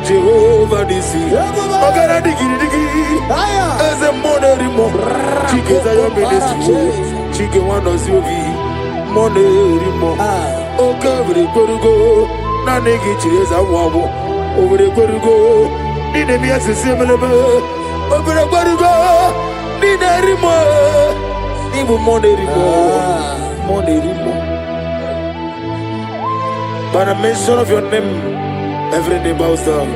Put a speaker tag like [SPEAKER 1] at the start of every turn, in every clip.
[SPEAKER 1] Jehovah Nisi, Ogara digi, as a monerimo, Chike Zayo Ministry, Chike Wanos Yogi, Monerimo, Okavri Korugo, Nanegi Chesa Wabo, over the Korugo, Ninemias is similar, over the Korugo, Ninerimo, even Monerimo. By the mention of your name, every knee bows down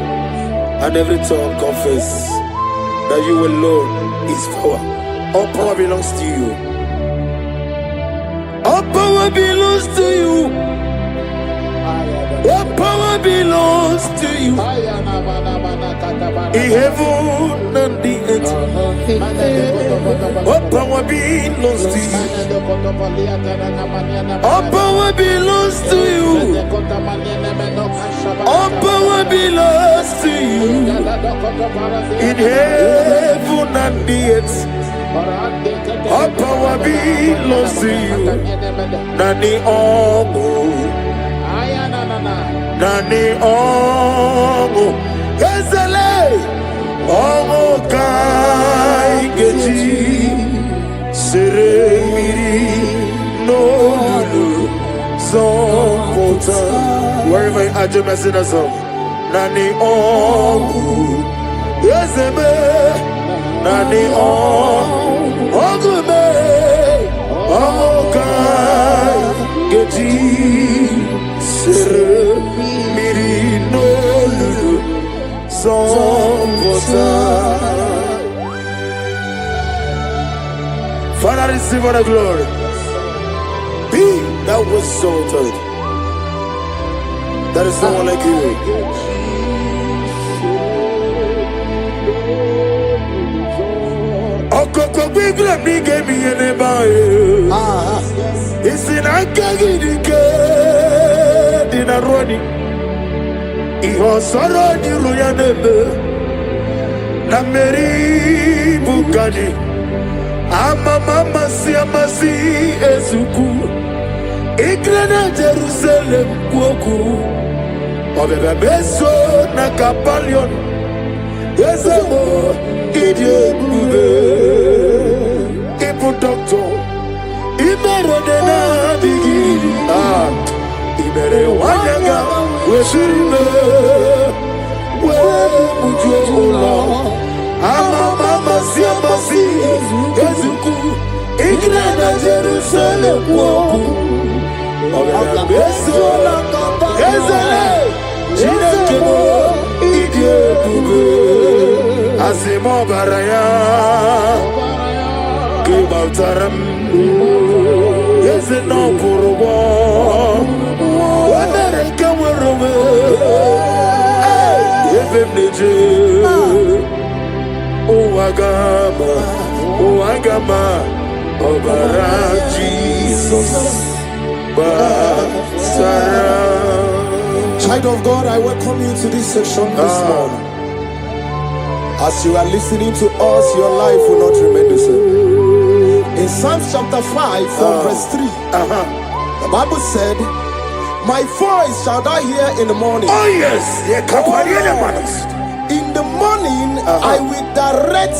[SPEAKER 1] and every tongue confess that you alone is power. All power belongs to you. All power belongs to you. All power belongs to you. In heaven and the earth. All power belongs to you. All power belongs to you. All power belongs to you. In heaven and the earth. All power belongs to you. Nani Omo. Nani Omo. Ezele. Omo Kai Geji. Seremiri. No Lulu. Zompota. Wherever you are, just sing a song. Nani Omu. Ezebe. Nani Omu. Ogume. Omokai. Geji. Sere. Miri no lulu. Zompota. Father, receive all the glory. Be that was exalted. There is no one like you. Okoko bigla mi gave me an ebae. It's in Akagidike. Dina Roni. Iho Soro di Ruyanebe. Nameri Bukani. Ama mama si amasi ezuku. Igrana Jerusalem kuoku. Obebe beso na kapalion. Ezemo idie bube. Ibu doctor. Imere dena digi. Imere wanyaga. Weshirime. We mujo ola. Ama mama si amasi ezuku. Igrana Jerusalem kuoku. Obebe beso na kapalion. Chinekemo idie bube. Asimo baraya Kibautaram Yeze no kurubo Wadare kamurume Yevem neje Uwagama Obara Jesus Basara.
[SPEAKER 2] Child of God, I welcome you to this section this morning. As you are listening to us, your life will not remain the same. In Psalms chapter 5 from verse 3, the Bible said, my voice shall thou hear in the morning.
[SPEAKER 1] Oh yes,
[SPEAKER 2] in the morning I will direct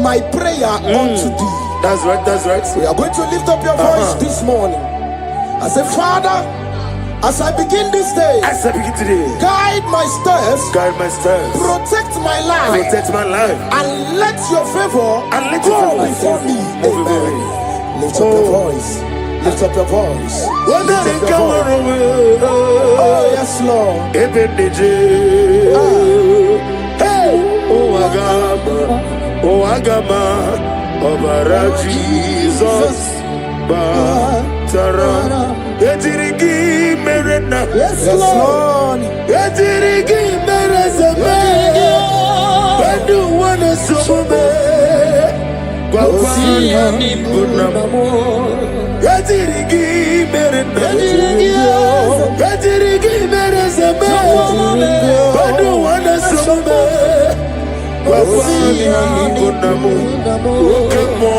[SPEAKER 2] my prayer unto thee.
[SPEAKER 1] That's right, that's right.
[SPEAKER 2] We are going to lift up your voice this morning. I say, Father, as I begin this day, guide my steps, protect my life, and let your favor go before me. Amen. Lift up your voice. Lift up your voice. Lift up your voice. Oh yes, Lord.
[SPEAKER 1] Hey, oh Agama, Obara Jesus, Batara. Etirigi merena,
[SPEAKER 2] yes Lord.
[SPEAKER 1] Etirigi merezeme, Bendu wana sume, Yadirigi mere zeme. Badu wana sumbe. Wafani bunamu. Okemo.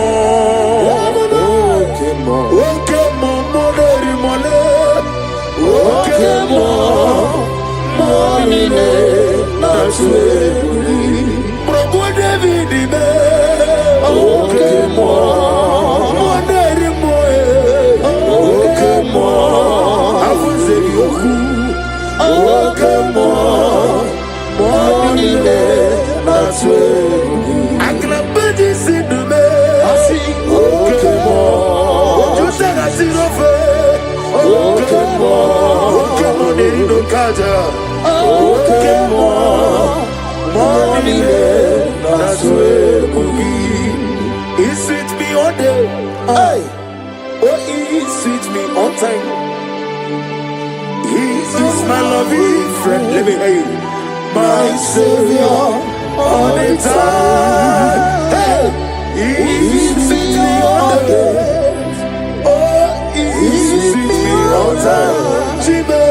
[SPEAKER 1] Okemo moneri mole. Okemo monine naswe. Probo David be. Okemo moneri moe. Okemo afuze yoku. Okemo monine naswe. Aklapedi sinume. Okemo ojusega sirofe. Okemo okemo nerindo kaja. Okemo monine naswe kugi. He sweet me all day. Hey. Oh, he sweet me all time. He is my loving friend. Let me hear you. My Savior all the time. Hey. He sweet me all day. Oh, he sweet me all time. Jibe,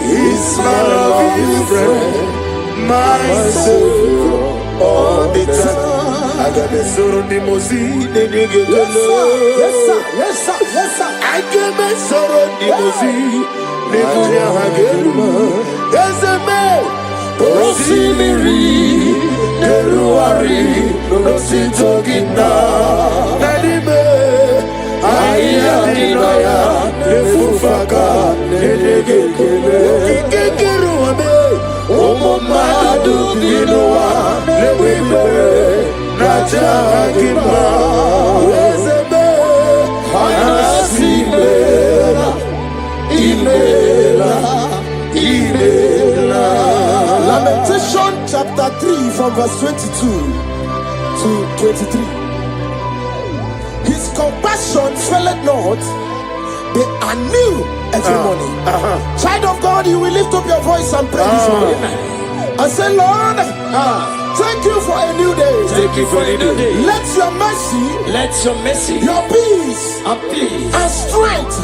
[SPEAKER 1] he's my loving friend. My Savior all the time. I got the soul on the mozi, the nigga. Yes, sir. Yes, sir. Yes, sir. I got my soul on the mozi, the nigga. Yes, man. Oh, see me read, the ruari, no see talking now. Daddy, I am the lawyer, the fufaka, the nigga. Oh, mama, do you know what? Let me be. Najagima, Ezebe, Anasimela, Imela. Lamentation chapter 3 from verse 22 to 23. His compassion faileth not, they are new every morning. Child of God, you will lift up your voice and pray this morning. And say, Lord, thank you for a new day.
[SPEAKER 2] Thank you for a new day.
[SPEAKER 1] Let your mercy, your peace, and strength,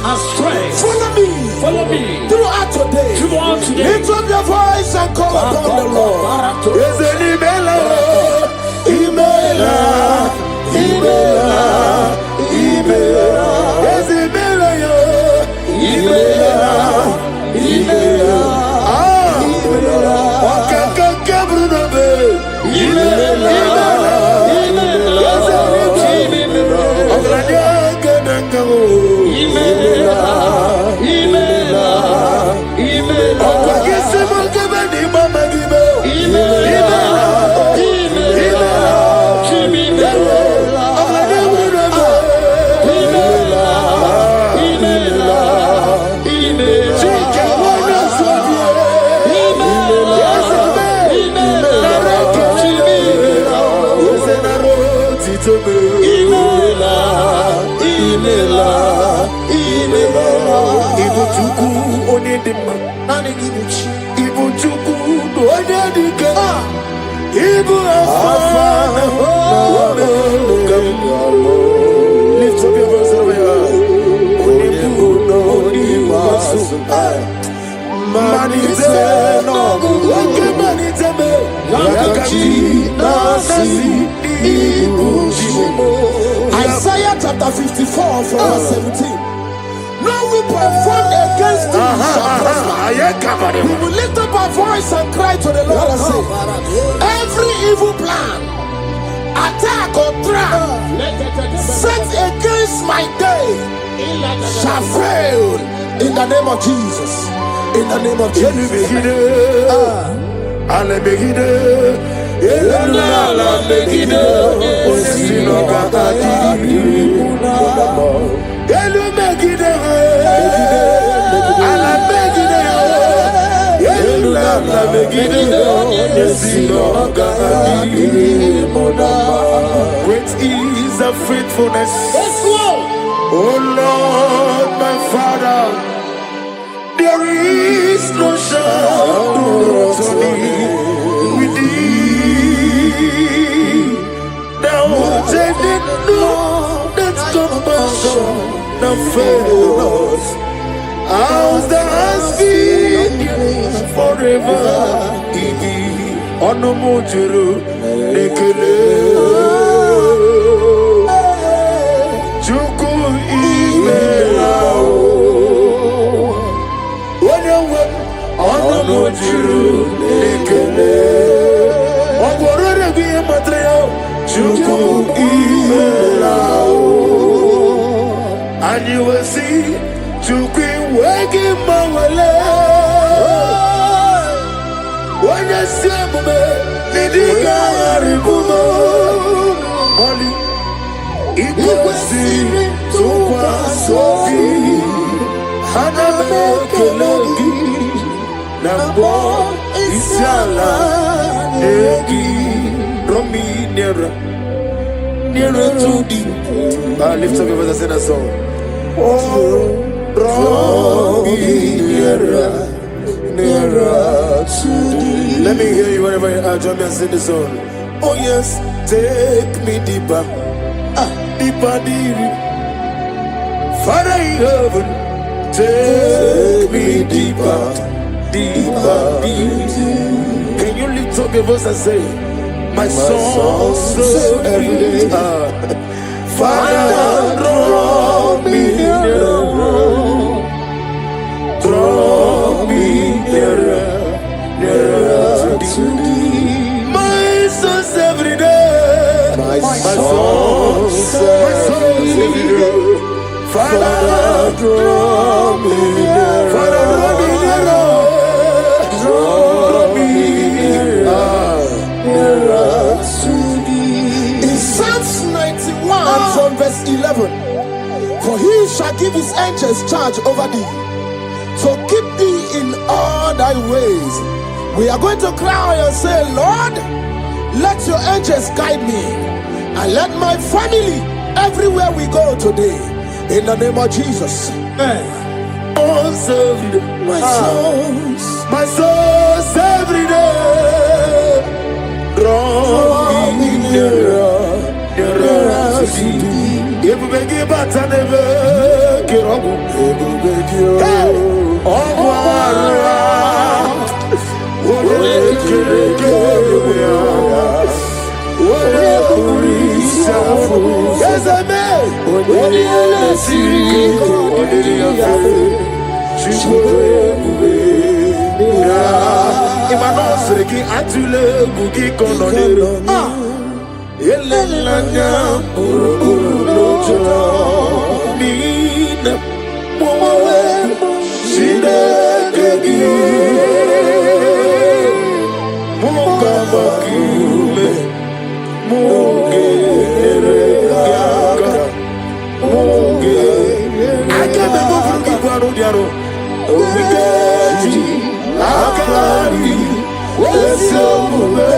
[SPEAKER 1] follow me throughout today. Lift up your voice and call upon the Lord. Is it Imela? Is it lift up your voice over here. Isaiah chapter 54 from verse 17. No weapon formed against thee shall prosper. We will lift up our voice and cry to the Lord and say, every evil plan, attack or trap set against my day shall fail in the name of Jesus. In the name of Jesus. Great is the faithfulness. Oh Lord, my Father, there is no shadow with thee. Thou changest not fail us. Ours the has been forever. Onomojuru nekele. Chuku imelao. Onomojuru nekele. Ogorore biye matreo. Chuku imelao. And you will see Chuku waking mawale. When you see me, Nidiga Aribumo, Molly, it will see me to Sofi, Haname Kelegi, Nambo, Isiala, Egi, Romi, nearer to thee. Lift up your voice and sing a song. Oh, draw me nearer to thee. Let me hear you whenever you are. Join me and sing the song. Oh yes, take me deeper, deeper, deeper. Father in heaven, take me deeper, deeper, deeper. Can you lift up your voice and say, my soul so every day. Father, draw me nearer, draw me nearer to thee. My soul's every day. My soul's every day. Father, draw me nearer. Father, draw me nearer. Draw me nearer to thee.
[SPEAKER 2] In Psalms 91 from verse 11, for he shall give his angels charge over thee, so keep thee in all thy ways. We are going to cry and say, Lord, let your angels guide me, and let my family everywhere we go today, in the name of Jesus.
[SPEAKER 1] My soul's every day. Draw me nearer to thee. If we give back and never get up, yes, I may. Imanosreki atule bugi kononero. Elelanya buruburu lojo. Nina mowe shidekegi. Munga makume. Munge eregaga. Munge. Akebe bugi kwaro diaro. Omigeji. Akari. Wesomume.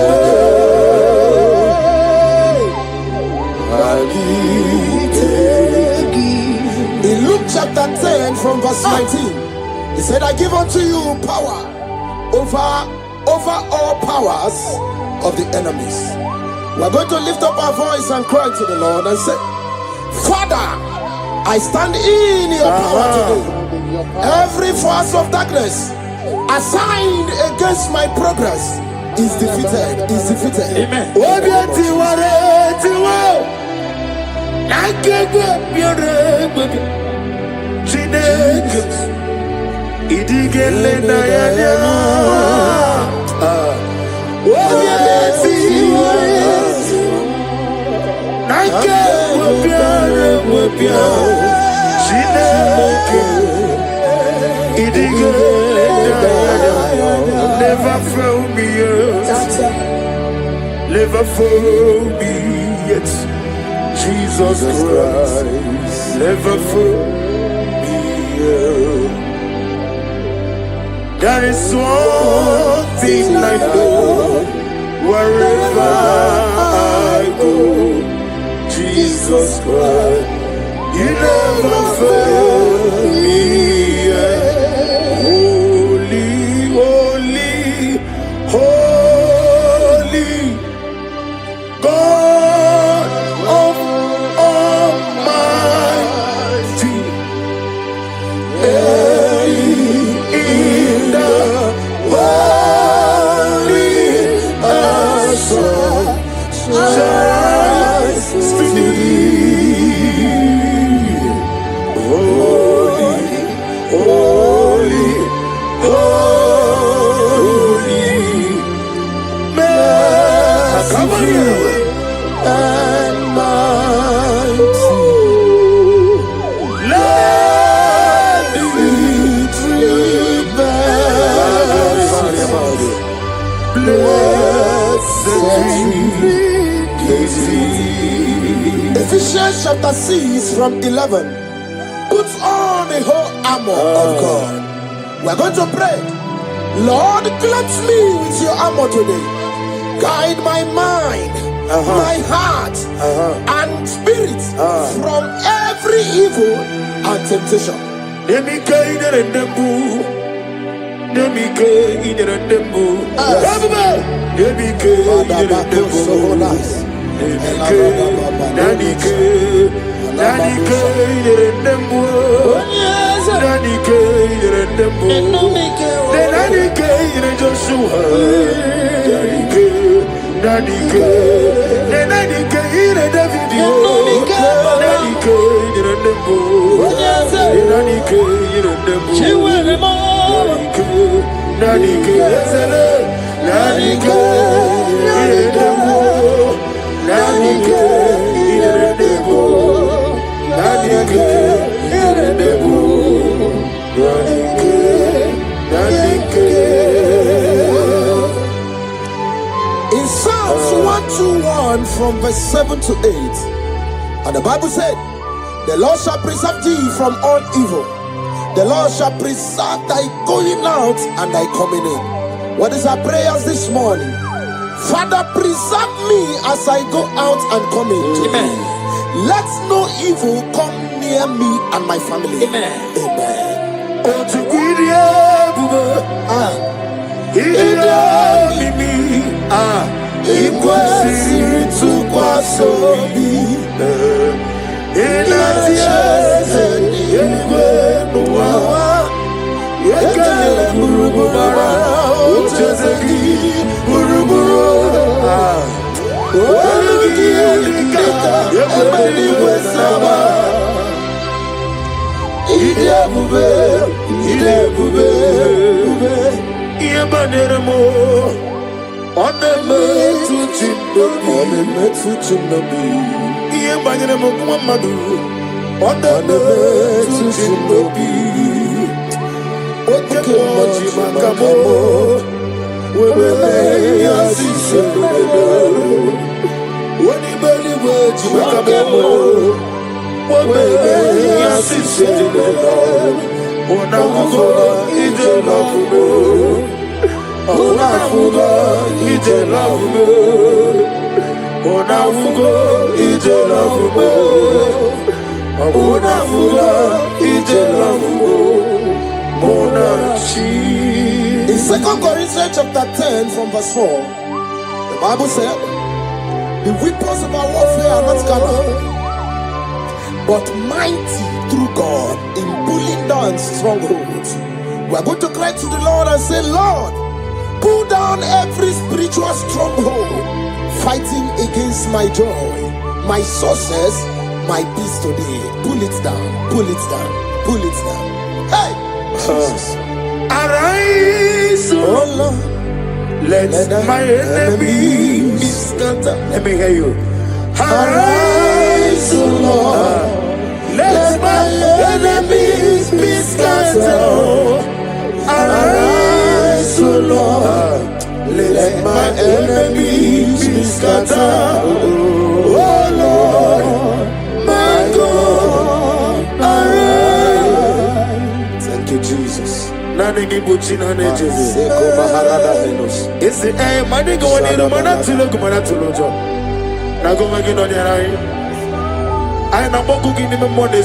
[SPEAKER 2] In Luke chapter 10 from verse 19, he said, I give unto you power over all powers of the enemies. We are going to lift up our voice and cry to the Lord and say, Father, I stand in your power today. Every force of darkness assigned against my progress is defeated.
[SPEAKER 1] Amen. Idigele na ya never fail me yet. Never fail me yet. Jesus Christ never fail me yet. There is one thing I know, wherever I go, Jesus Christ, you never fail me yet. Holy, holy, holy, God of Almighty,
[SPEAKER 2] and mighty.
[SPEAKER 1] Let
[SPEAKER 2] Victory bells, blessed Ephesians chapter 6 from 11. Put on the whole armor of God. We're going to pray. Lord, clothe me with your armor today. Guide my mind, my heart, and spirit from every evil and temptation. In Psalms 121 from verse 7 to 8, and the Bible said, the Lord shall preserve thee from all evil. The Lord shall preserve thy going out and thy coming in. What is our prayers this morning? Father, preserve me as I go out and come in today. Let no evil come near me and my family. Amen. In 2 Corinthians chapter 10 from verse 4, the Bible said, the weapons of our warfare are not carnal, but mighty through God in pulling down strongholds. We are going to cry to the Lord and say, Lord, pull down every spiritual stronghold fighting against my joy, my success, my peace today. Pull it down, pull it down, pull it down. Hey! Jesus.
[SPEAKER 1] Arise,
[SPEAKER 2] Oh Lord,
[SPEAKER 1] let my enemies be scattered. Let me hear you.
[SPEAKER 2] arise, O Lord,
[SPEAKER 1] Let my enemies be scattered.
[SPEAKER 2] arise, O Lord, let my enemies be scattered. Oh Lord, my God, arise. Thank you, Jesus. Seko Maharada Venus.
[SPEAKER 1] It's the air, my nigga, when you don't want to look, man, to look. Now go again on your eye. I am not cooking in the morning.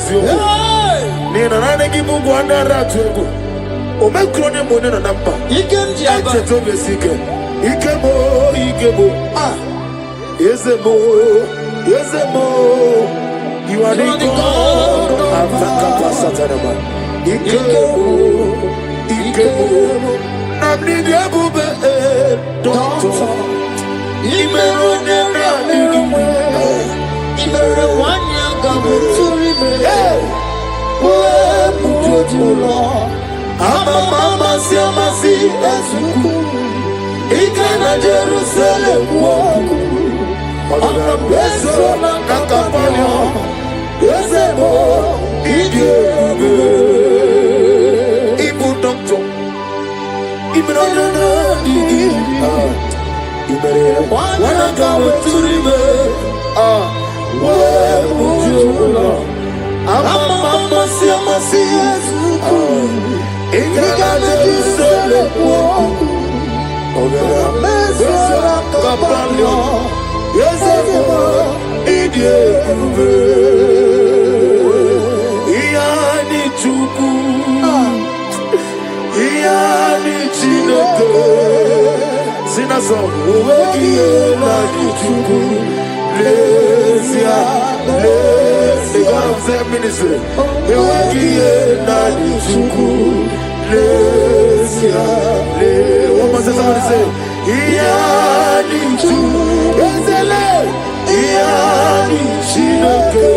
[SPEAKER 1] Nina, I give you one ratu. O me krone mo ne na mpa.
[SPEAKER 2] Ikem jiaba.
[SPEAKER 1] Eche to besike. Ikemo. Ah. Yezemo. You are the God of Africa Satanaba. Ikemo. Namni diabube. Doctor. Imero ne na nirume.
[SPEAKER 2] Imere wanya kabuturi me. We mujojulo. Mama siamasi ezuku. Ikana Jerusalem woku.
[SPEAKER 1] Beso na kapalio, Ezemo, Ige, Ibu Doctor, Ibrono, Ibere, Wana Gawa Turibe, Webujula, Amama Siamasi, Igala Sele, Beso na kapalio, Ezemo, Ige, Iani Chuku, Iani Chineke, Sinaso, Uwekiye Nani Chuku, Lesia, the God of their ministry, Uwekiye Nani Chuku, Lesia, what must somebody say? Iani Chuku, Ezele, Iani Chineke,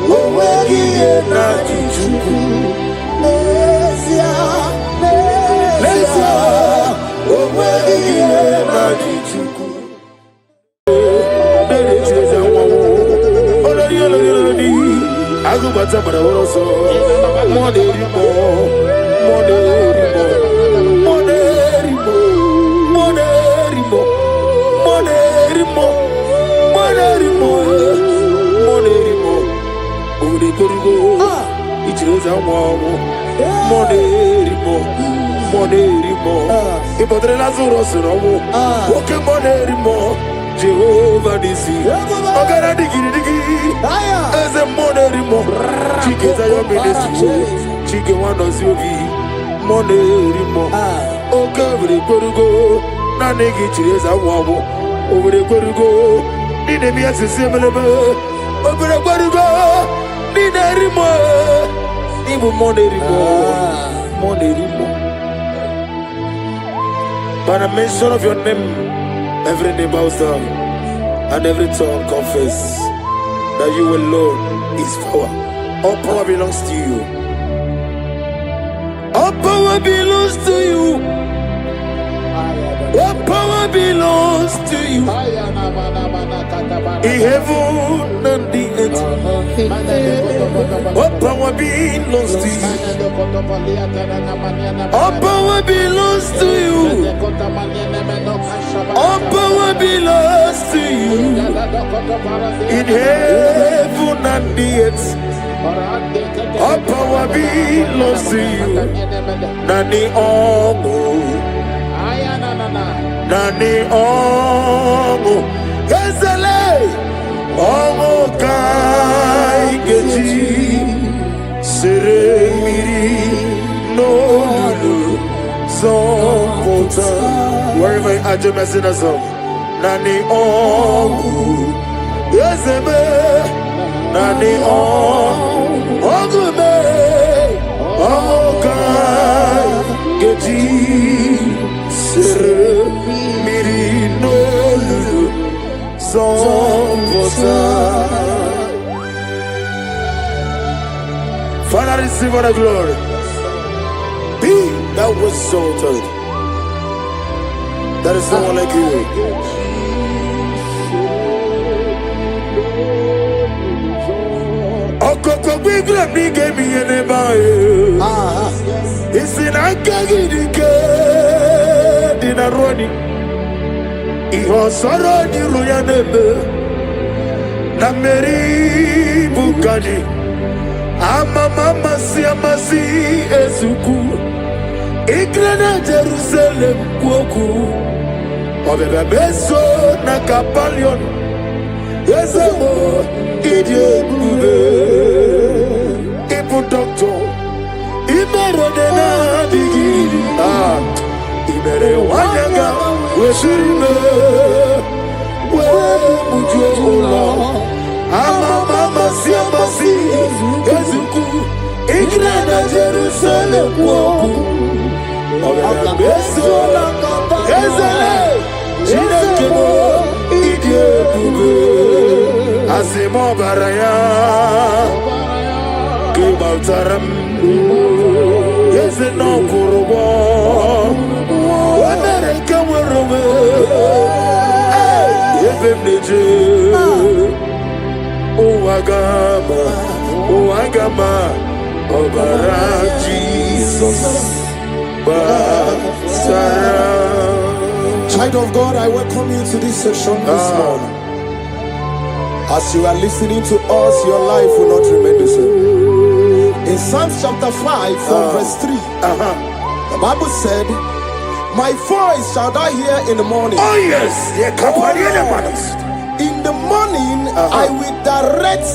[SPEAKER 1] Uwekiye Nani Chuku, Lesia, Uwekiye Nani Chuku. Agubata para oroso, moderimo, moderimo, moderimo, moderimo, moderimo, moderimo, moderimo. Ode korigo, ichireza mwawo, moderimo, moderimo. Ipotre lazuro sinowo, oke moderimo. Jehovah Nisi, Ogara Digiri Digi, as a moderimo, Chikeza your ministry, Chike one of Yogi, moderimo, Okavri Korugo, Nanegi Chireza Wabo, over the Korugo, Ninemia Similar, over the Korugo, Ninerimo, even moderimo, moderimo. By the mention of your name, every knee bows down and every tongue confess that you alone is power. All power belongs to you. All power belongs to you. All power belongs to you. In heaven and the earth. All power belongs to you. All power belongs to you. All power belongs to you. In heaven and the earth. All power belongs to you. Nani omo, Nani omo, Ezele, omo kai geji, sere miri no lulu, zonkota. Wherever you are, just sing a song. Nani omo, Ezeme, Nani omo, Ogume, omo kai geji. Mirino lulu zongosa. Father, receive all the glory. Be that was exalted. There is no one like you. Okoko bigla bige mi eneba. It's in Akagidike. Dinaroni, Iho Soroni Ruyanebe, Nameri Bukani, Amama Siamasi Ezuku, Igrana Jerusalem Kuoku, Obeba Beso Nakapalion, Ezemo, Idie Gube, Ibu Doctor, Imerodena Digi, Ibere Wanyaga, Weshime, Webujola, Amama Siamasi, Ezuku, Igrana Jerusalem Woku, Obeba Beso Ezele, Chinekemo, Idie Gube, Asimo Baraya, Kibaltaram, Yezeno Kurubo, America Werobe, Oh agama, Obara Jesus.
[SPEAKER 2] Child of God, I welcome you to this session this morning. As you are listening to us, your life will not remain the same. In Psalms chapter 5 from verse 3, the Bible said, my voice shall thou hear in the morning.
[SPEAKER 1] Oh yes,
[SPEAKER 2] in the morning I will direct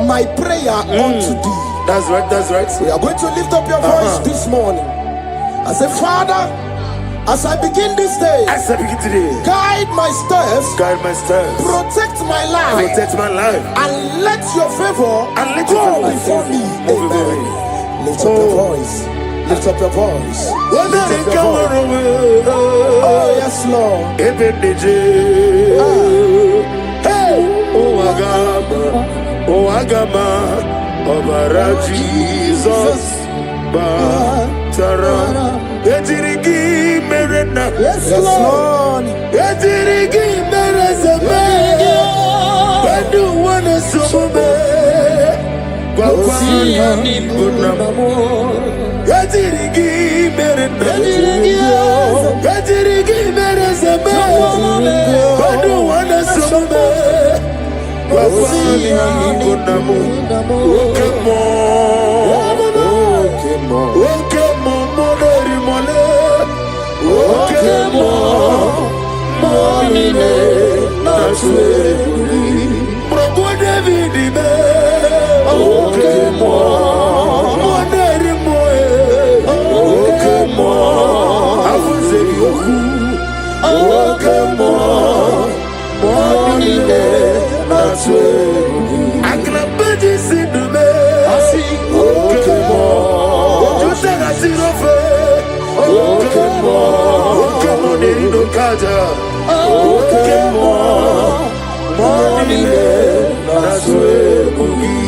[SPEAKER 2] my prayer unto thee.
[SPEAKER 1] That's right, that's right.
[SPEAKER 2] We are going to lift up your voice this morning. I say, Father, as I begin this day, guide my steps, protect my life, and let your favor go before me. Amen. Lift up your voice. Lift up your voice. Lift up your voice. Oh yes, Lord.
[SPEAKER 1] Oh agama, Obara Jesus. Batara Etirigi Merena.
[SPEAKER 2] Yes, Lord.
[SPEAKER 1] Etirigi Merezame. Badu wana sumume. Kwakwani bunamo. Etirigi Merena. Etirigi Merezame. Badu wana sumume. Kwakwani bunamo. Okemo. Okemo moneri mole. Okemo monine naswe. Probo David me. Okemo moneri moe. Okemo afuzeri oku. Okemo monine naswe. Aklabeji sidume. Okemo. Okemo, Okemo nerindo kaja. Okemo, monine naswe mugi.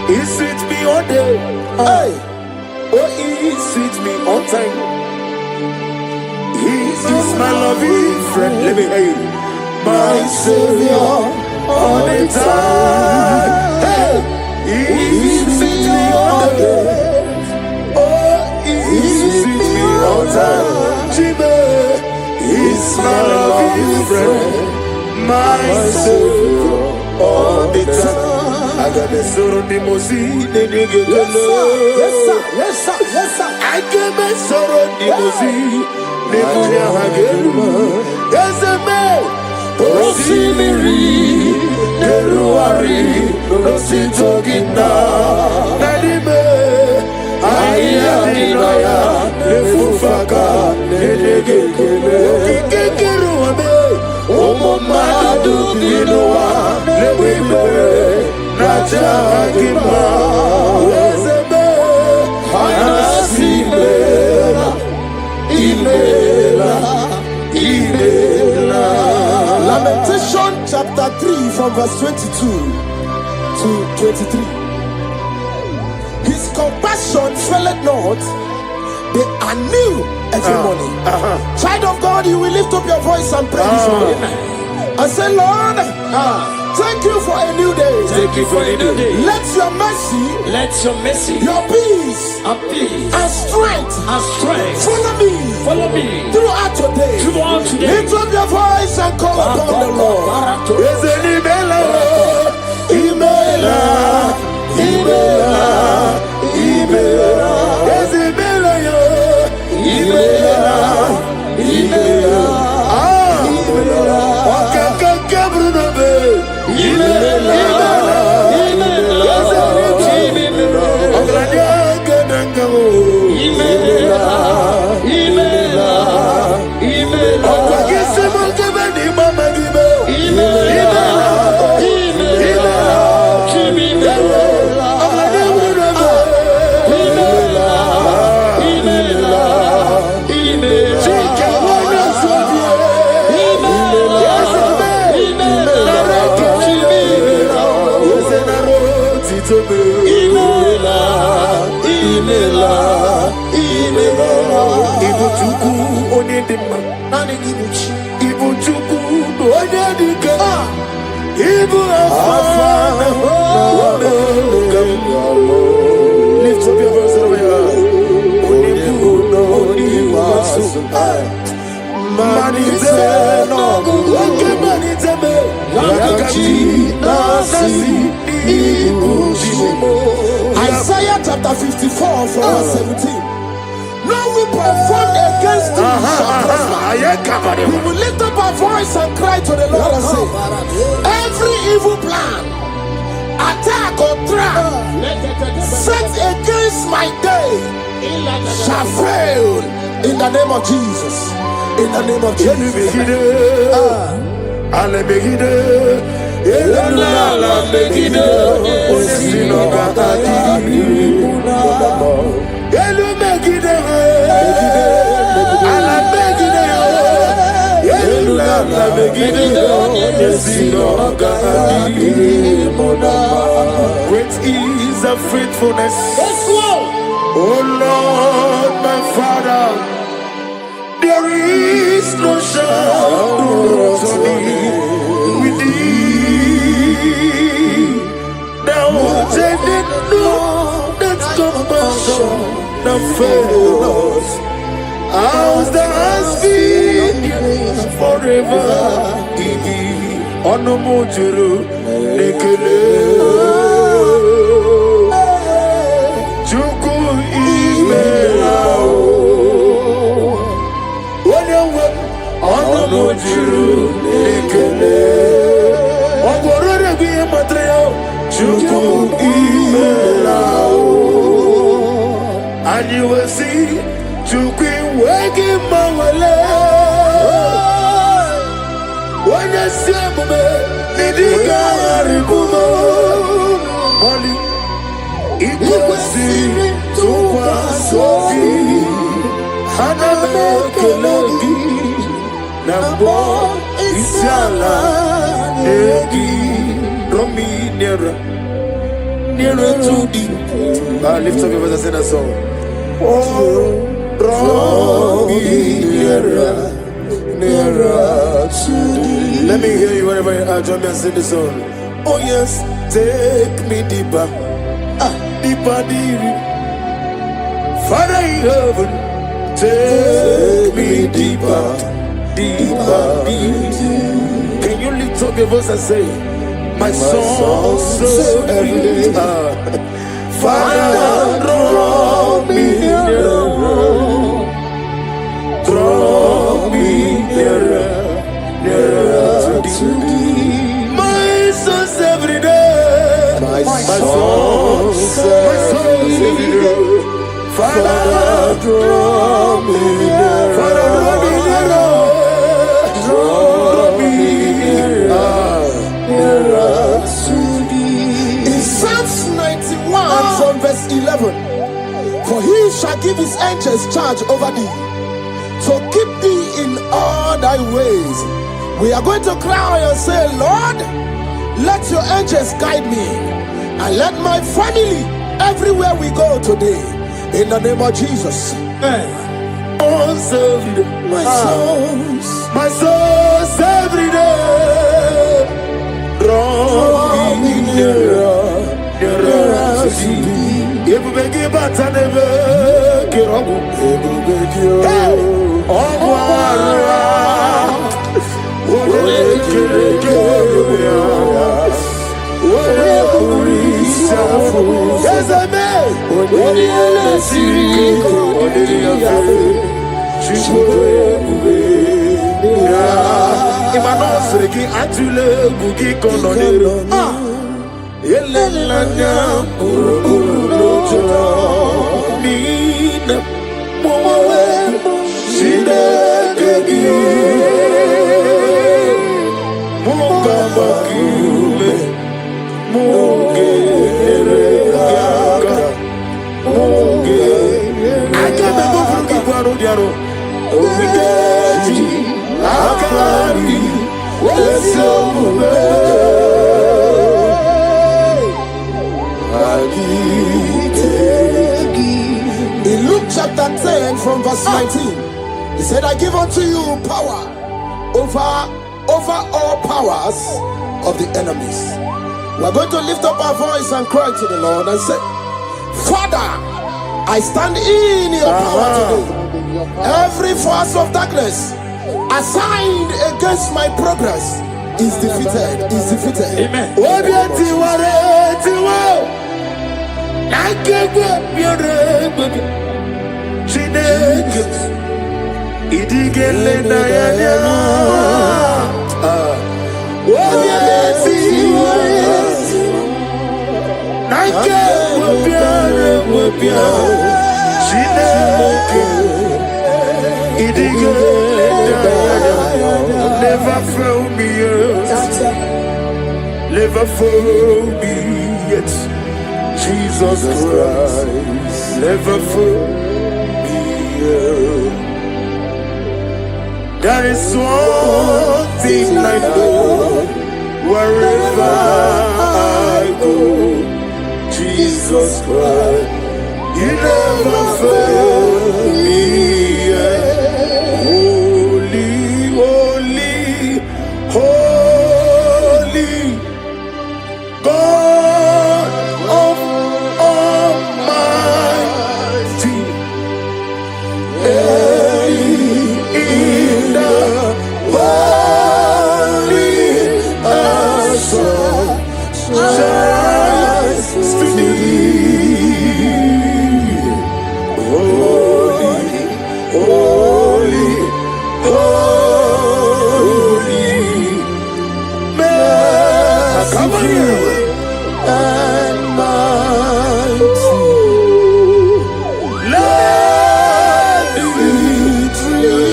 [SPEAKER 1] He sweet me all day. Hey, oh he sweet me on time. He is my loving friend. Let me hear you. My Savior all the time. Hey, he sweet me all day. All time, Jibe is my loving friend, my Savior all the time. I got a sorrow the mosi, the nigga.
[SPEAKER 2] Yes, sir. Yes, sir. Yes, sir.
[SPEAKER 1] I got a sorrow the mosi, the nigga. Yes, a man. Rosimiri, the Ruari, Rosito Gina, Nadime. Ayadinaya, Lefufaka, Nedegekele, Kikeruame, Omomadu Dinoa, Lewibe, Najagima, Wezebe, Anasimela, Imela, Imela.
[SPEAKER 2] Lamentation chapter 3 from verse 22 to 23. His compassion faileth not, they are new every morning. Child of God, you will lift up your voice and pray this morning. I say, Lord, thank you for a new day.
[SPEAKER 1] Thank you for a new day.
[SPEAKER 2] Let your mercy, your peace, and strength, follow me throughout today. Lift up your voice and call upon the Lord.
[SPEAKER 1] Lift up your voice over your heart.
[SPEAKER 2] Isaiah chapter 54 from verse 17. No weapon formed against you shall prosper. We will lift up our voice and cry to the Lord and say, every evil plan, attack or trap set against my day shall fail in the name of Jesus. In the name of Jesus.
[SPEAKER 1] Great is the faithfulness, oh Lord, my Father. There is no shadow to me with thee. Thou didn't know that compassion that fails. As the has been forever in thee. Onomojuru nekele. Chuku imelao. Onomojuru nekele. Ogorore biye matreo. Chuku imelao. And you will see Chuku wegi mawale. When you see me, nidiga ribumo. Moli, ikosi tuwa sofi. Hana mekelegi, nambo isiala negi. Romi nera to the. Lift up your voice and sing a song. Oh, draw me nearer to thee. Let me hear you wherever you are. Join me and sing the song. Oh yes, take me deeper, deeper, deeper. Father in heaven, take me deeper, deeper, deeper. Can you lift up your voice and say, my soul so every day. Father, draw me nearer. Draw me nearer, nearer to thee. My soul's every day. My soul's every day. Father, draw me nearer. Father, draw me nearer. Draw me nearer to thee.
[SPEAKER 2] In Psalms 91 from verse 11, for he shall give his angels charge over thee, to keep thee in all thy ways. We are going to cry and say, Lord, let your angels guide me, and let my family everywhere we go today, in the name of Jesus.
[SPEAKER 1] My soul's every day. Draw me nearer, nearer to thee. Ebubeki bata nebe kirogu. Ebubeki ogwara. Ore kereke ya. Ore kurisa fu. Yazame. Ore elesi. Ore yafe. Chishwe bube. Imano sreki atule bugi kononero. Elelanya urukuloja mina mwawe shidekegi munga makiume munge eregaga munge akebe bufuki kwaro diaro omigeji akari wesomume.
[SPEAKER 2] In Luke chapter 10 from verse 19, he said, I give unto you power over over all powers of the enemies. We're going to lift up our voice and cry to the Lord and say, Father, I stand in your power today. Every force of darkness assigned against my progress is defeated. Amen.
[SPEAKER 1] Never fail me yet. Never fail me yet. Jesus Christ, never fail me yet. That is one thing I know. Wherever I go, Jesus Christ, you never fail me yet. Holy, holy, God of Almighty, in the valley shines to thee. Holy, holy, holy, merciful and mighty. Let the victory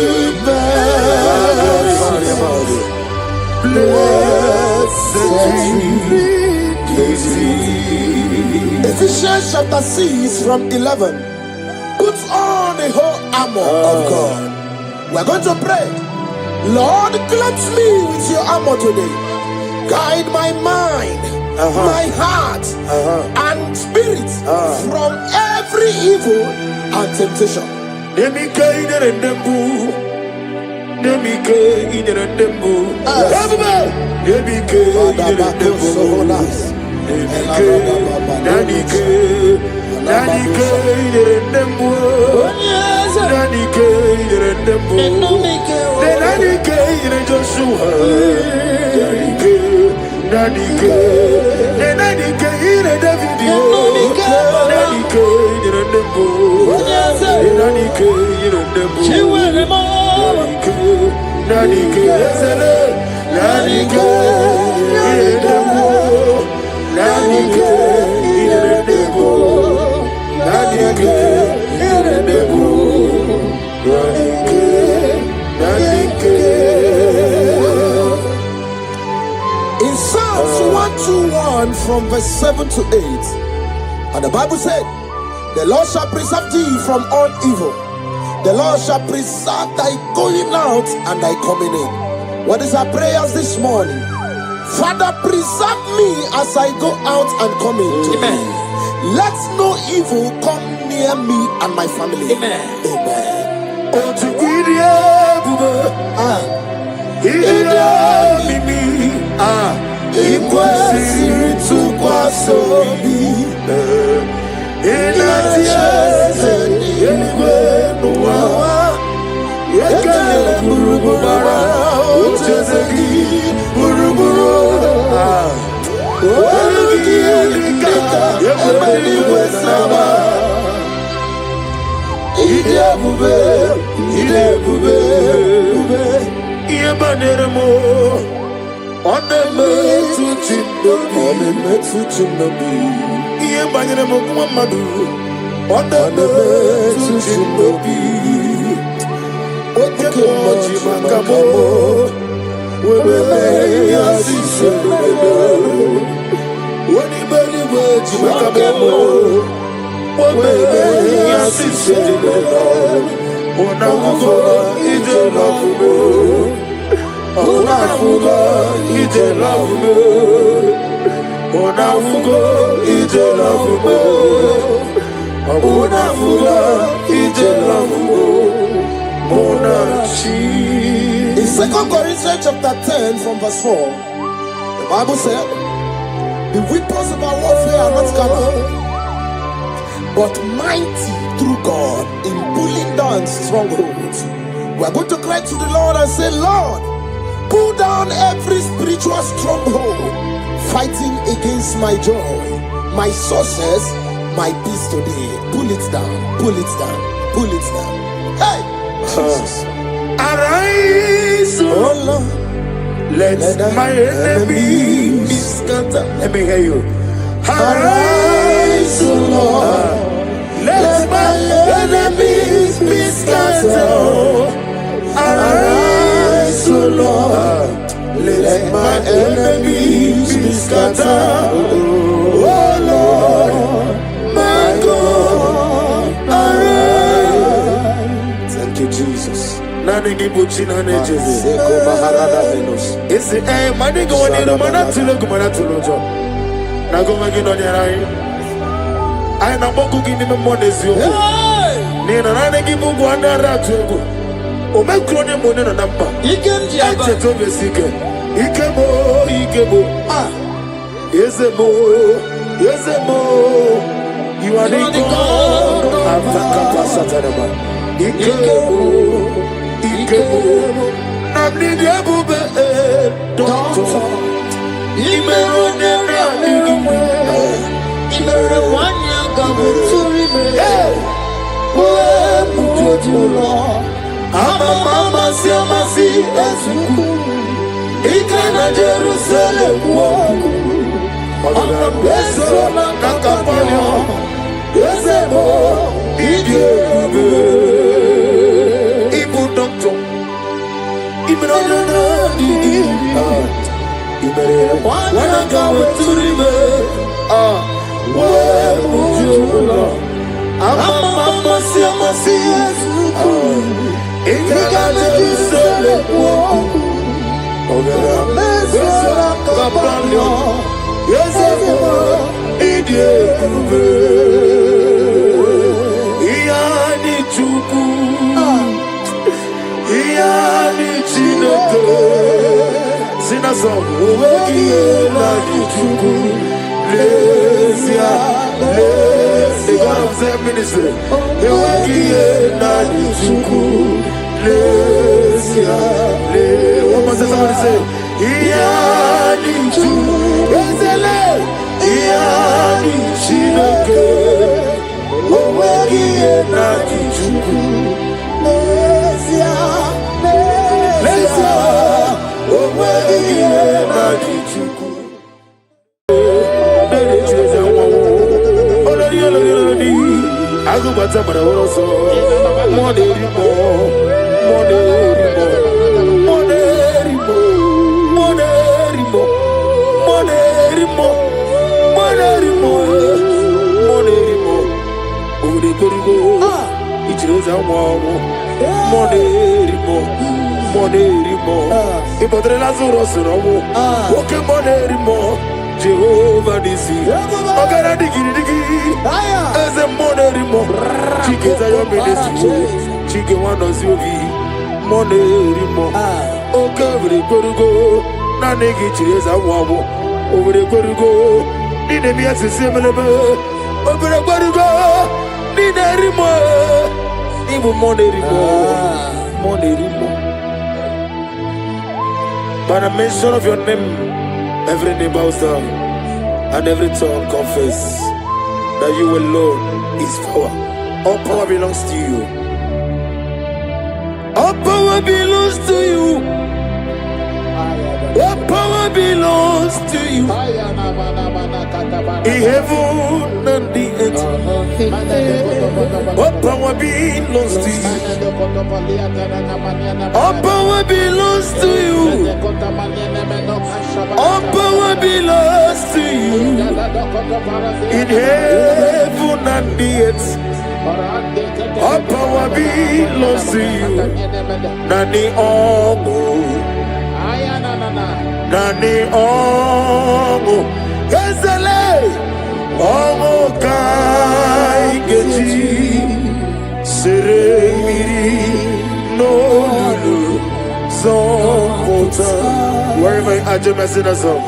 [SPEAKER 2] Ephesians chapter 6 from 11. Put on the whole armor of God. We're going to pray. Lord, cleanse me with your armor today. Guide my mind, my heart, and spirit from every evil and temptation. Let me guide and let me guide and let me in Psalms 121 from verse 7 to 8, and the Bible said, the Lord shall preserve thee from all evil. The Lord shall preserve thy going out and thy coming in. What is our prayers this morning? Father, preserve me as I go out and come in today. Let no evil come near me and my family. Amen. 2 Corinthians chapter 10 from verse 4. The Bible said, the weapons of our warfare are not carnal, but mighty through God in pulling down strongholds. We are going to cry to the Lord and say, Lord, pull down every spiritual stronghold fighting against my joy, my success, my peace today. Pull it down, pull it down, pull it down. Hey, Jesus.
[SPEAKER 1] Arise,
[SPEAKER 2] Oh Lord,
[SPEAKER 1] let my enemy be scattered. Let me hear you.
[SPEAKER 2] arise, oh Lord,
[SPEAKER 1] Let my enemies be scattered.
[SPEAKER 2] arise, oh Lord, let my enemies be scattered. Oh Lord, my God, arise. Thank you, Jesus.
[SPEAKER 1] Nani buchina nejezi.
[SPEAKER 2] Seko Maharada Venus.
[SPEAKER 1] Isi mani go ni rumana tulo kumana tulo jo. Na go magi no nyarai. Ai na boku gini me monezi yo. Ni na nani gibu gwana ratu. O me krone mo ne na namba.
[SPEAKER 2] Ikem jiaba.
[SPEAKER 1] Eche to besike. Ikemo. Ah. Yezemo. You are the God. Avaka pasatanama. Ikemo. Namni diabube doctor. Imerone nami.
[SPEAKER 2] Imere wanya gabuturi me. We mutotula.
[SPEAKER 1] Mama si
[SPEAKER 2] Ezuku. Ikana Jerusalem woku.
[SPEAKER 1] Ona beso na kakapanya.
[SPEAKER 2] Yezebo.
[SPEAKER 1] Idiabube. Ibu doctor. Imerone nami. Imere wana gabuturi me. We mutotula. Mama si Ezuku. Ikana Jerusalem woku. Ogera mesora kapalyo Yezebo idiekube Iyani chuku Iyani chineke Sinaso Uwekiye nani chuku Lesia The God of Zen ministry Uwekiye nani chuku Lesia One more time, somebody say, Iyani chu, Ezele, Iyani chineke, Owegiye nani chuku, Lesia, Owegiye nani chuku. Olori, agubata bara oroso, moderimo. Ipotre lazuro suromo, oke monerimo, Jehovah nisi, ogara digi, eze monerimo, chike zayo ministry, chike wano ziovi, monerimo, oke vre korugo, na negi chireza wabo, ovre korugo, nine mi asisemelebe, ovre korugo, nine rimo, ibu monerimo. By the mention of your name, every knee bows down and every tongue confess that you alone is power. All power belongs to you. All power belongs to you. All power belongs to you. In heaven and the earth. All power belongs to you. All power belongs to you. All power belongs to you. In heaven and the earth. All power belongs to you. Nani omo. Nani omo. Ezele. Omo kai geji. Seremiri no lulu. So Wherever you are, just sing a song.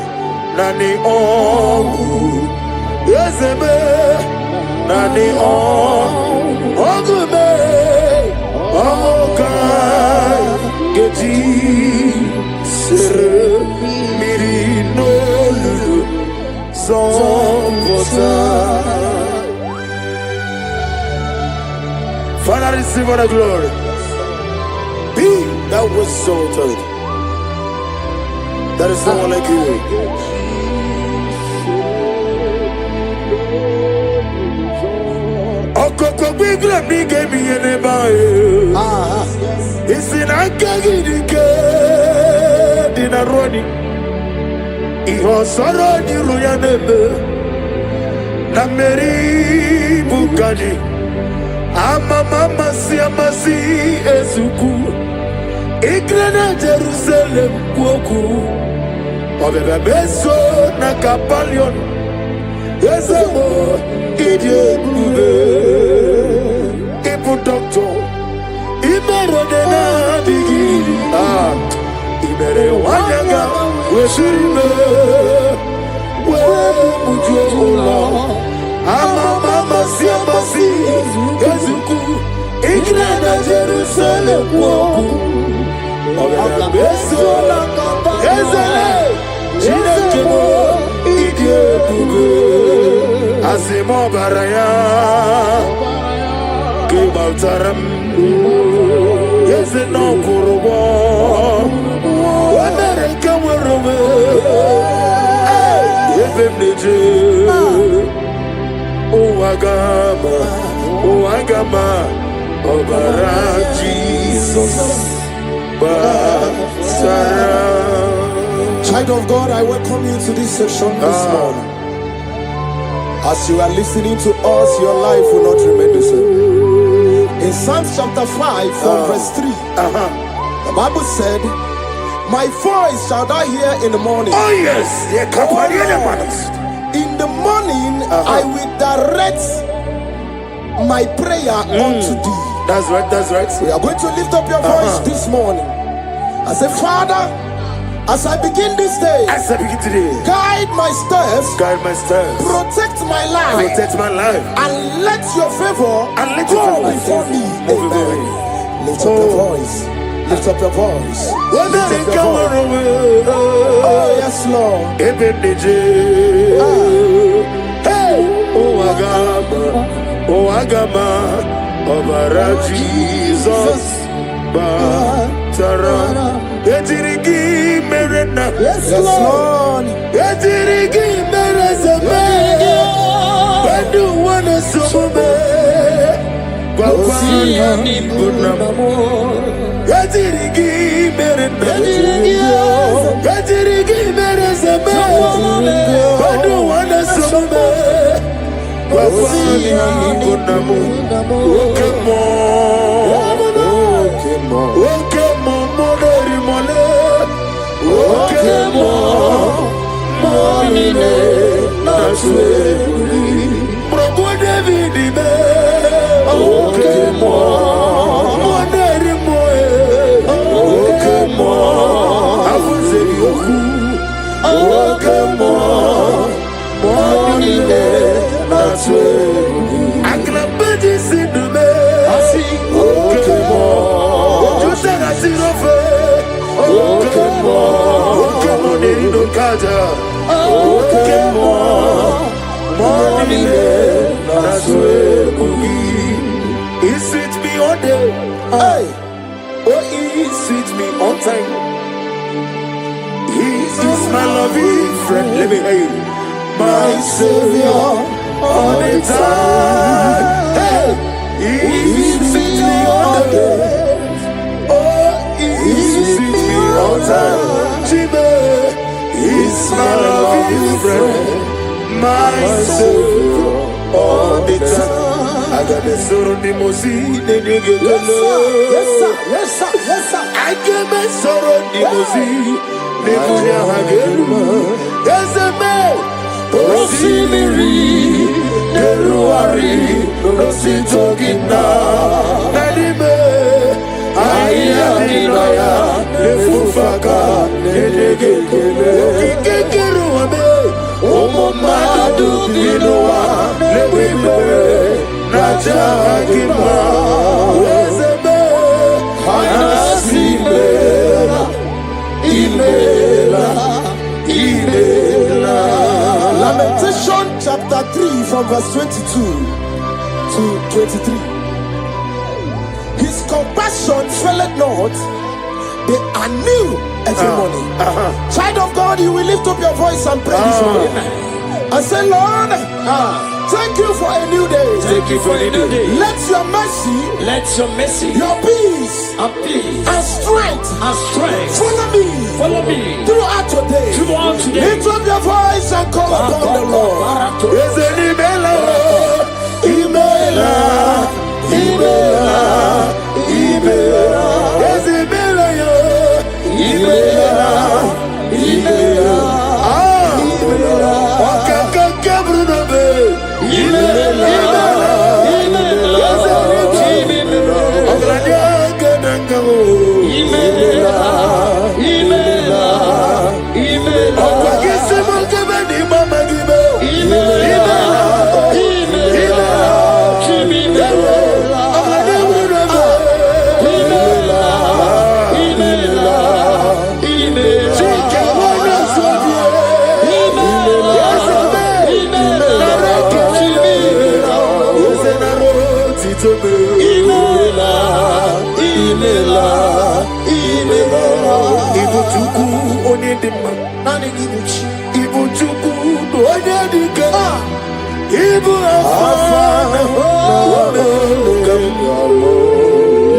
[SPEAKER 1] Nani ongu, yeseme. Nani ongu me, okai geti sere miri no lulu zombota. Father, receive all the glory. Be thou exalted. There is no one like you. Okoko bigre bige mi ene bae. Isina kagi dike dina roni. Iho soro ni ruya nebe. Na meri bukani. Mama si amasi ezuku. Igrena Jerusalem kuoku. Obebe beso na kapalion. Yesemo idye bube. Ipu doctor. Imere dena digiri. Imere wanyaga. Weshirime. We mujo ola. Mama si amasi ezuku. Igrena Jerusalem kuoku. Obebe beso na kapalion. Chinekemo idye bube. Asimo baraya Kibaltaram Yese no kurubo Wamereka werobe Yefem neje Uwagama Obara Jesus Basara.
[SPEAKER 2] Child of God, I welcome you to this section this morning. As you are listening to us, your life will not remain the same. In Psalms chapter 5 from verse 3, the Bible said, my voice shall thou hear in the morning.
[SPEAKER 1] Oh yes,
[SPEAKER 2] in the morning I will direct my prayer unto thee.
[SPEAKER 1] That's right, that's right.
[SPEAKER 2] We are going to lift up your voice this morning. I say, Father, as I begin this day, guide my steps, protect my life, and let your favor go before me. Amen. Lift up your voice. Lift up your voice. Lift up your voice. Oh yes, Lord.
[SPEAKER 1] Oh Agama, Obara Jesus, Batara. Etirigi merena,
[SPEAKER 2] yes Lord.
[SPEAKER 1] Etirigi merezame, Bandu wana sume, Wapana bunamo. Etirigi merena, Etirigi merezame, Bandu wana sume, Wapana bunamo. He sweet me all day. Hey. Oh, he sweet me on time. He is my loving friend. Let me hear you. My Savior all the time. Hey. He sweet me all day. Oh, he sweet me all time. He's my loving friend, my Savior all the time. I got the sorrow the mozi, the nigga. Yes sir, yes sir, yes sir. I got the sorrow the mozi, the nigga hagelu. Yes man, Rosimiri, the ruari, Rosi talking now. Nadime, I am the lawyer, the fufaka.
[SPEAKER 2] Lamentation chapter 3 from verse 22 to 23. His compassion faileth not, they are new every morning. Child of God, you will lift up your voice and pray this morning. And say, Lord, thank you for a new day.
[SPEAKER 1] Thank you for a new day.
[SPEAKER 2] Let your mercy, your peace, and strength, follow me throughout today. Lift up your voice and call upon the Lord.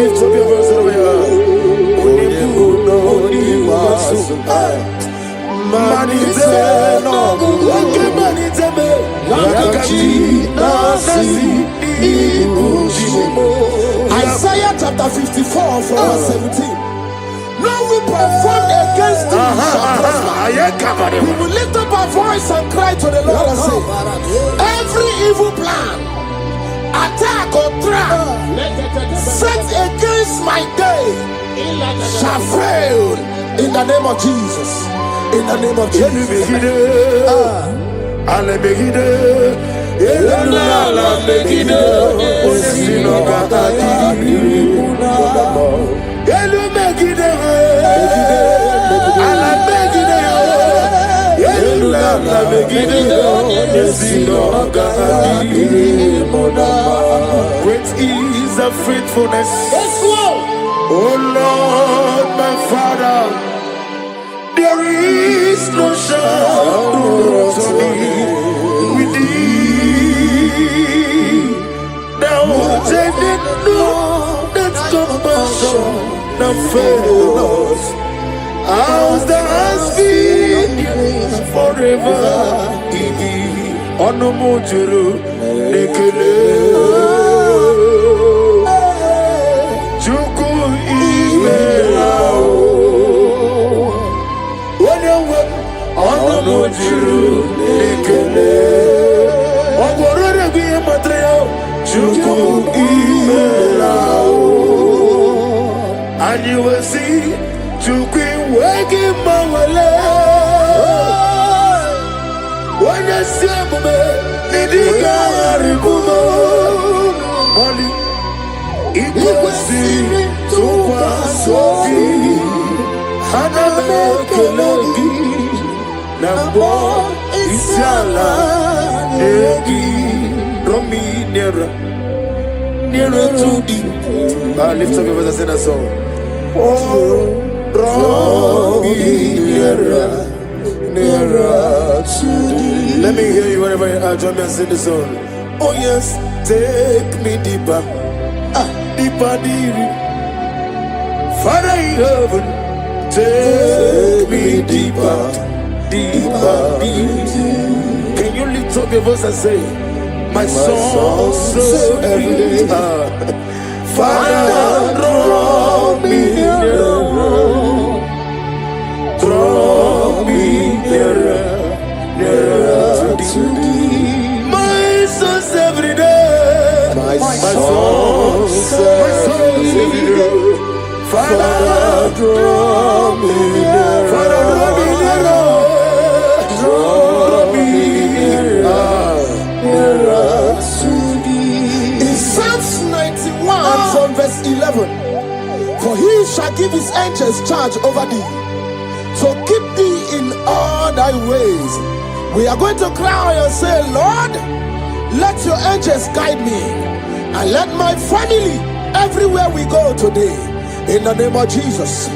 [SPEAKER 2] Lift up your voice over here. Isaiah chapter 54 from verse 17. No weapon formed against thee shall prosper. We will lift up our voice and cry to the Lord and say, every evil plan, attack or trap set against my day shall fail in the name of Jesus. In the name of Jesus.
[SPEAKER 1] Great is the faithfulness. Oh Lord, my Father, there is no shadow of turning with thee. Thou changest not that compassion that fails. As thou hast been forever in thee. Onomojuru nekele. Chuku imelao. Onewe onomojuru nekele. Ogorore biye matreo. Chuku imelao. And you will see Chuku waking mawale. When you see me, Nidiga Ribumo, Molly, Iguasi, Tuwa Sofi, Haname Kelegi, Nabo, Isiala, Egi, Romi, Nera to thee. Lift up your voice and sing a song. Oh, Romi, Nera. Nearer to thee. Let me hear you whenever you are. Join me and sing the song. Oh yes, take me deeper, deeper, deeper. Father in heaven, take me deeper, deeper, deeper. Can you lift up your voice and say, my soul so every day. Father, draw me nearer. Draw me nearer, nearer to thee. My soul's every day. My soul's every day. Father, draw me nearer. Father, draw me nearer. Draw me nearer to thee.
[SPEAKER 2] In Psalms 91 from verse 11, for he shall give his angels charge over thee, to ways. We are going to cry and say, Lord, let your angels guide me and let my family everywhere we go today. In the name of Jesus.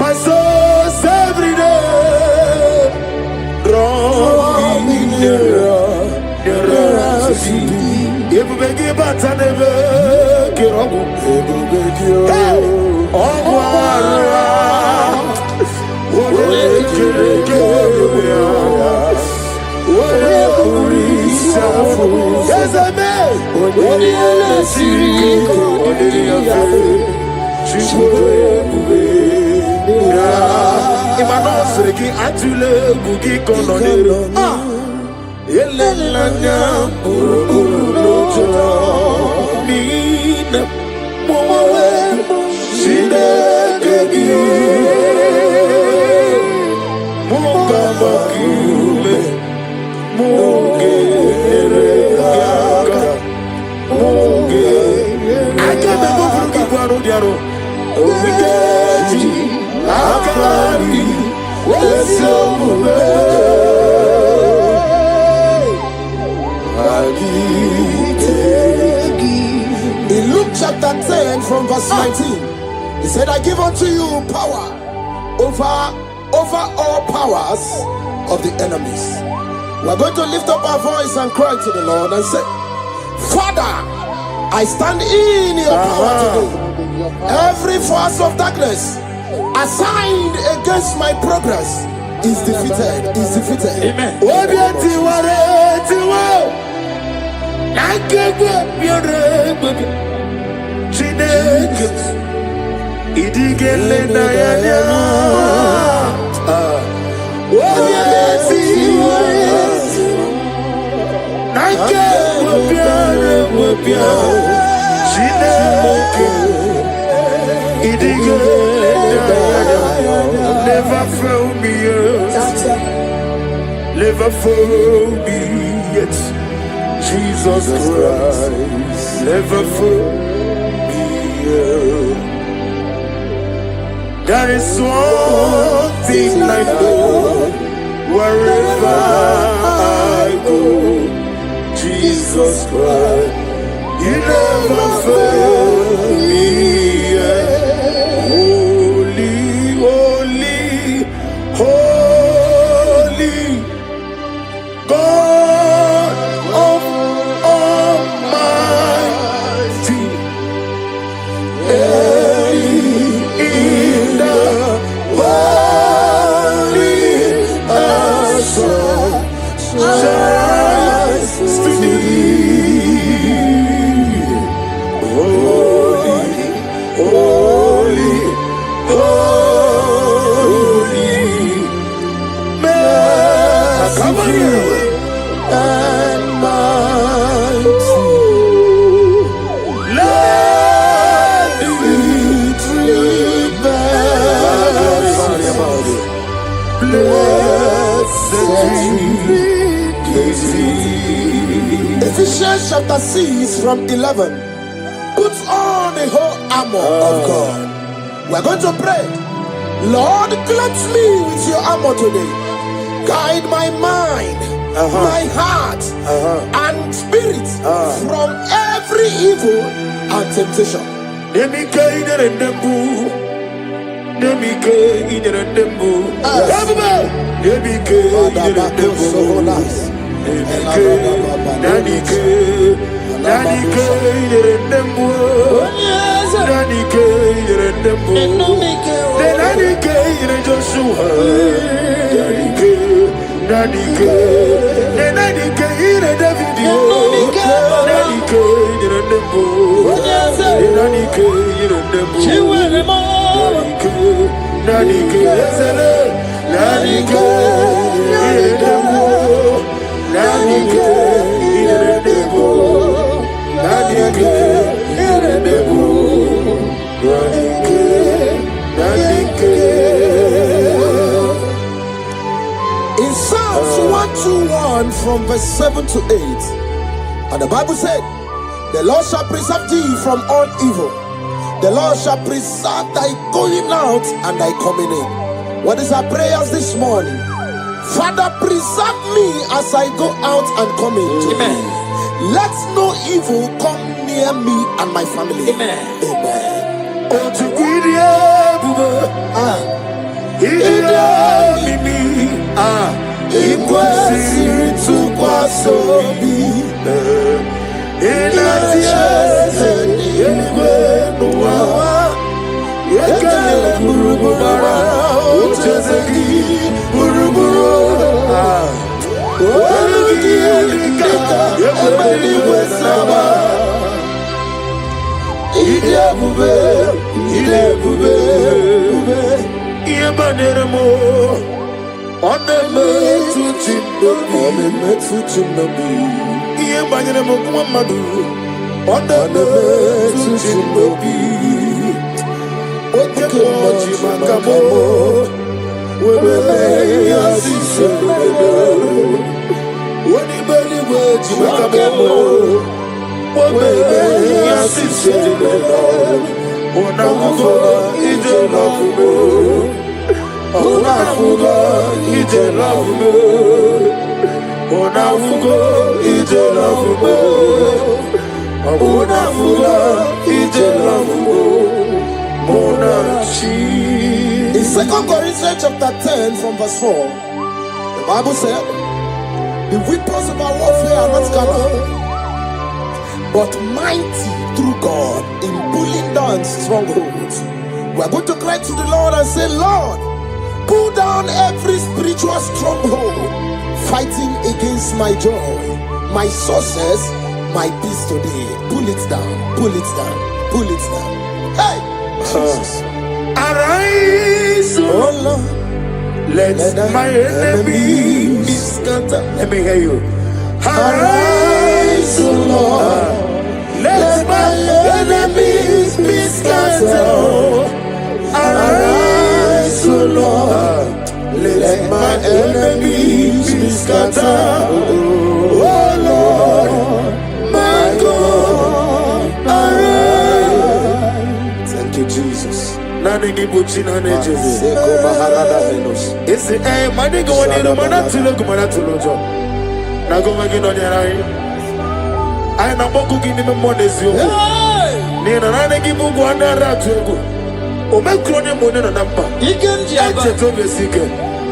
[SPEAKER 1] My souls every day draw me nearer to thee. If we give back and never get on,
[SPEAKER 2] In Luke chapter 10 from verse 19, he said, I give unto you power over all powers of the enemies. We're going to lift up our voice and cry to the Lord and say, Father, I stand in your power today. Every force of darkness assigned against my progress is defeated.
[SPEAKER 1] Amen. Never fail me yet. Never fail me yet. Jesus Christ, never fail me yet. There is one thing I know, wherever I go, Jesus Christ, you never fail me yet. Holy God of Almighty, in the holy shines to thee. Holy, holy, holy, merciful and mighty. Let the victory blessed.
[SPEAKER 2] Ephesians chapter 6 from 11. Put on the whole armor of God. We're going to pray. Lord, cleanse me with your armor today. Guide my mind, my heart, and spirit from every evil and temptation. In Psalms 121 from verse 7 to 8, and the Bible said, the Lord shall preserve thee from all evil. The Lord shall preserve thy going out and thy coming in. What is our prayers this morning? Father, preserve me as I go out and come in. Amen. Let no evil come near me and my family. Amen. Amen. Oh, to in 2 Corinthians chapter 10 from verse 4, the Bible said, the weapons of our warfare are not carnal, but mighty through God in pulling down strongholds. We are going to cry to the Lord and say, Lord, pull down every spiritual stronghold fighting against my joy, my success, my peace today. Pull it down, pull it down, pull it down. Hey, Jesus.
[SPEAKER 1] Arise, oh Lord, let my enemies be scattered. Let me hear you. Arise, oh Lord, let my enemies be scattered. Arise, oh Lord, let my enemies be scattered. Oh Lord, my God, arise. Thank you, Jesus. Nani gibuchi nani Jesus. Ese mani go ni no mana tulo jo. Na go magi no ni rai. Ai na boku gini me monezi o. Ni na nani gibu go na ratu ego. O me kro ni mo ni na namba. Ikenji aba. Eche to be sike.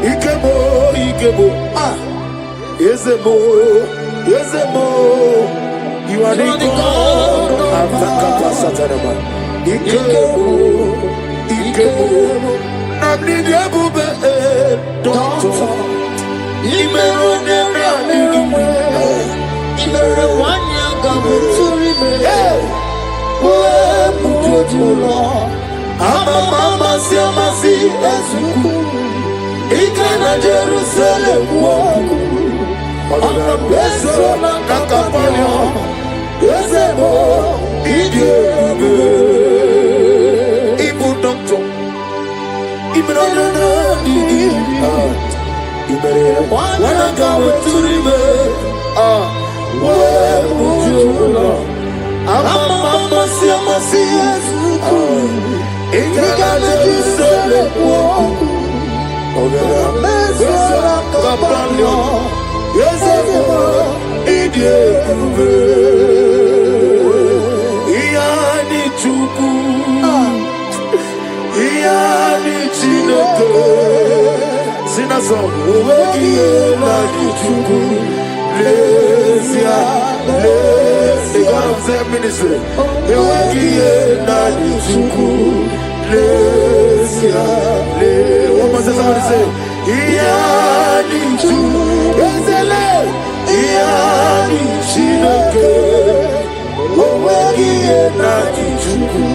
[SPEAKER 1] Ikebo. Ah. Yezemo. You are the God of the capacity. Ikebo. I'm the Abube, doctor. Imero never knew. Imero one young government to remain. I'm a mama, Siamasi, as you could. Ikana Jerusalem walk. On the best of Nakapano. Yezemo, Ikebo. Wanna go to remain? Where would you go? I'm a mama, Siamasi. In the Jerusalem walk. Over the mess of Capano. Yes, Iani Chuku. Iani Chinoto. Sinaso, Uwekiena Chuku. Lesia, the God of the ministry. Uwekiena Chuku. Lesia, what must somebody say? Iani Chuku. Iani Chinoto. Uwekiena Chuku.